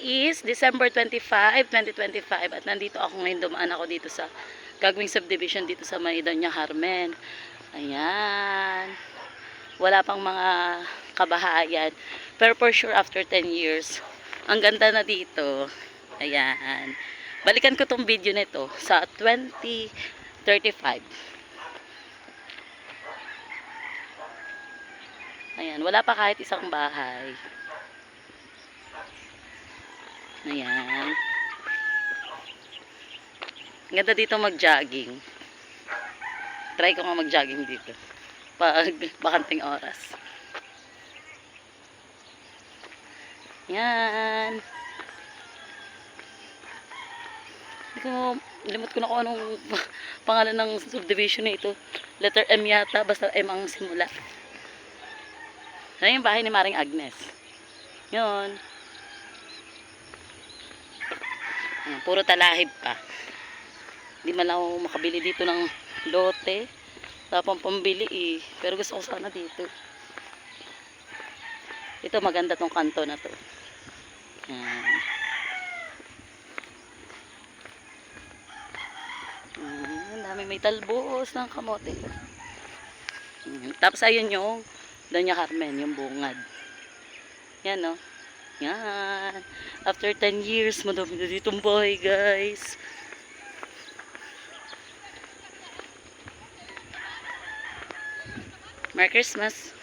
is December 25, 2025 at nandito ako ngayon, dumaan ako dito sa gagawing subdivision dito sa may Doña Carmen. Ayan. Wala pang mga kabahayan. Pero for sure after 10 years, ang ganda na dito. Ayan. Balikan ko tong video nito sa 2035. Ayan, wala pa kahit isang bahay. Ayan. Ang ganda dito mag-jogging. Try ko nga mag-jogging dito. Pag bakanting oras. Ayan. Limot ko na kung anong pangalan ng subdivision na ito. Letter M yata, basta M ang simula. Ayan yung bahay ni Maring Agnes. Yun. Ayan, puro talahib pa. Hindi man lang ako makabili dito ng lote. Tapang pambili eh. Pero gusto ko sana dito. Ito maganda tong kanto na to. Ayan. Ayan, dami may talbos ng kamote. Ayan. Tapos ayun yung Doña Carmen, yung bungad. Yan no. Yan. After 10 years, madami na ditong bahay guys. Merry Christmas.